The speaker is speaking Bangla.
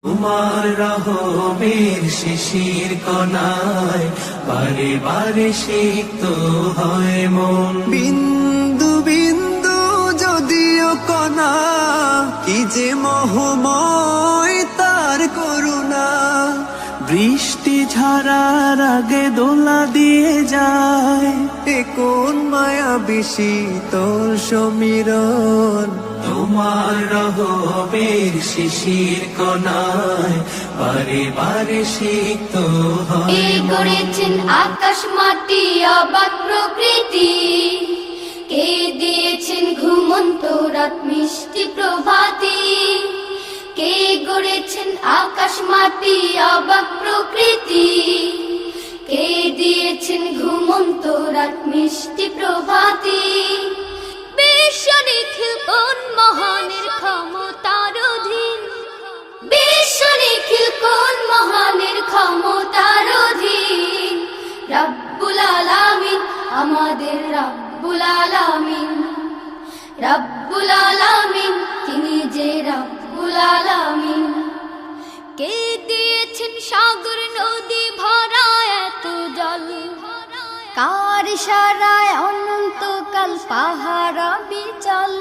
তোমার রহমের শিশির কণায় বারে বারে সিক্ত হয় মন। বিন্দু বিন্দু যদিও কণা, কি যে মোহময় তার করুণা। বৃষ্টি ঝরার আগে দোলা দিয়ে যায়, এ কোন মায়া বেশি তোর সমীরণ। তোমার রহমের শিশির কণায় বারে বারে সিক্ত হয় কে করেছেন আকাশ মাটি অবাক প্রকৃতি, কে দিয়েছেন ঘুমন্ত রাত মিষ্টি প্রভাতি। কে গড়েছেন আকাশ মাটি অবাক প্রকৃতি, কে দিয়েছেন ঘুমন্ত রাত মিষ্টি প্রভাতি। বিশ্ব নিখিল কোন মহানের ক্ষমতার অধীন, বিশ্ব নিখিল কোন মহানের ক্ষমতার অধীন। রব্বুল আলামিন আমাদের রব্বুল আলামিন, রব্বুল আলামিন তিনি যে রব্বুল আলামিন। কে দিয়েছেন সাগর নদী ভরা এত জল, কার ইশারায় অনন্তকাল পাহারা বিচল।